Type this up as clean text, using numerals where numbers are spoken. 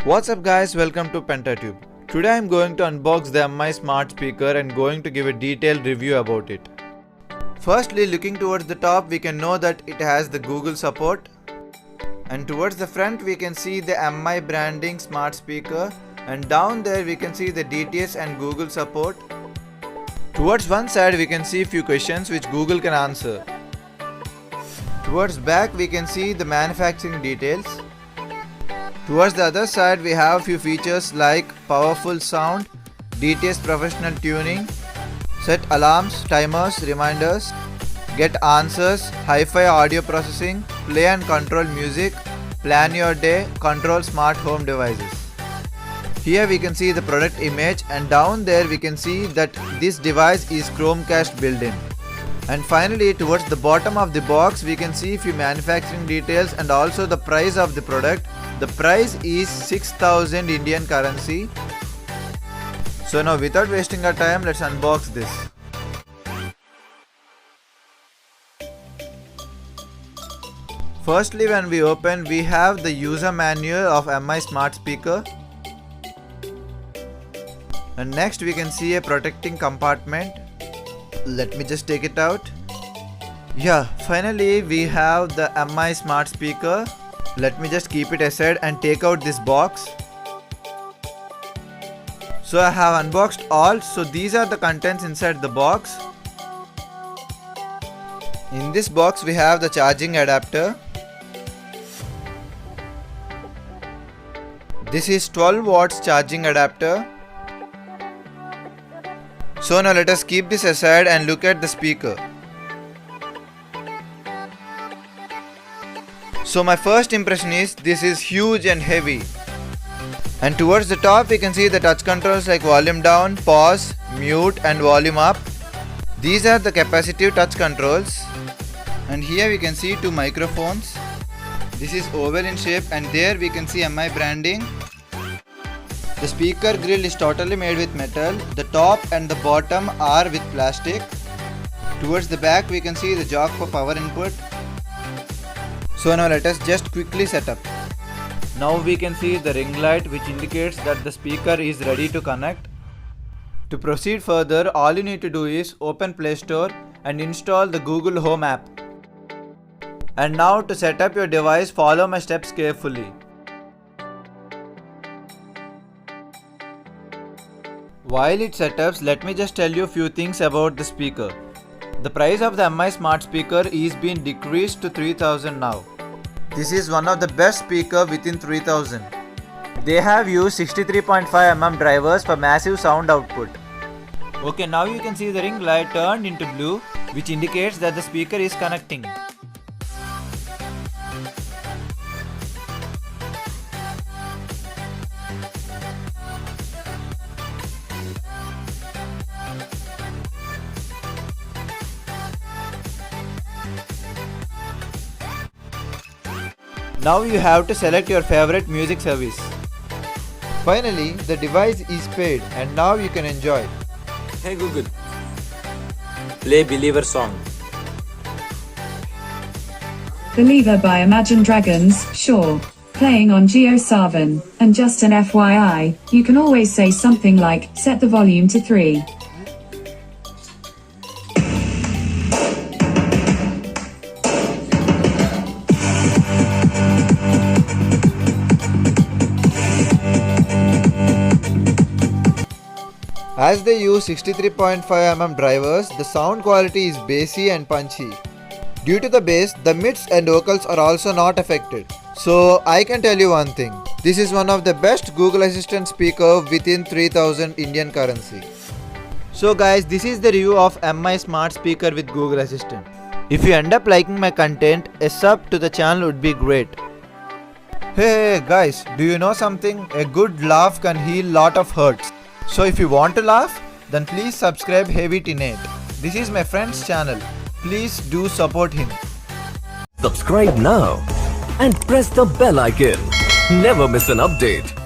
What's up guys, welcome to PentaTube. Today I'm going to unbox the MI smart speaker and going to give a detailed review about it. Firstly, looking towards the top, we can know that it has the Google support. And towards the front we can see the MI branding smart speaker, and down there we can see the DTS and Google support. Towards one side we can see few questions which Google can answer. Towards back we can see the manufacturing details. Towards the other side we have few features like powerful sound, DTS professional tuning, set alarms, timers, reminders, get answers, hi-fi audio processing, play and control music, plan your day, control smart home devices. Here we can see the product image, and down there we can see that this device is Chromecast built-in. And finally, towards the bottom of the box we can see few manufacturing details and also the price of the product. The price is 6,000 Indian currency. So now without wasting our time, let's unbox this. Firstly, when we open, we have the user manual of MI smart speaker. And next we can see a protecting compartment. Let me just take it out. Yeah, finally we have the MI smart speaker. Let me just keep it aside and take out this box. So I have unboxed all. So these are the contents inside the box. In this box we have the charging adapter. This is 12 watts charging adapter. So now let us keep this aside and look at the speaker. So my first impression is this is huge and heavy. And towards the top we can see the touch controls like volume down, pause, mute and volume up. These are the capacitive touch controls. And here we can see two microphones. This is oval in shape, and there we can see MI branding. The speaker grill is totally made with metal. The top and the bottom are with plastic. Towards the back we can see the jack for power input. So now let us just quickly set up. Now we can see the ring light which indicates that the speaker is ready to connect. To proceed further, all you need to do is open Play Store and install the Google Home app. And now to set up your device, follow my steps carefully. While it setups, let me just tell you a few things about the speaker. The price of the MI smart speaker is being decreased to 3,000 now. This is one of the best speaker within 3,000. They have used 63.5mm drivers for massive sound output. Okay, now you can see the ring light turned into blue, which indicates that the speaker is connecting. Now you have to select your favorite music service. Finally, the device is paired and now you can enjoy. Hey Google, play Believer song. Believer by Imagine Dragons, sure. Playing on JioSaavn. And just an FYI, you can always say something like, set the volume to 3. As they use 63.5mm drivers, the sound quality is bassy and punchy. Due to the bass, the mids and vocals are also not affected. So I can tell you one thing, this is one of the best Google Assistant speaker within 3000 Indian currency. So guys, this is the review of MI smart speaker with Google Assistant. If you end up liking my content, a sub to the channel would be great. Hey guys, do you know something? A good laugh can heal lot of hurts. So if you want to laugh, then please subscribe Heavy Teenate. This is my friend's channel. Please do support him. Subscribe now and press the bell icon. Never miss an update.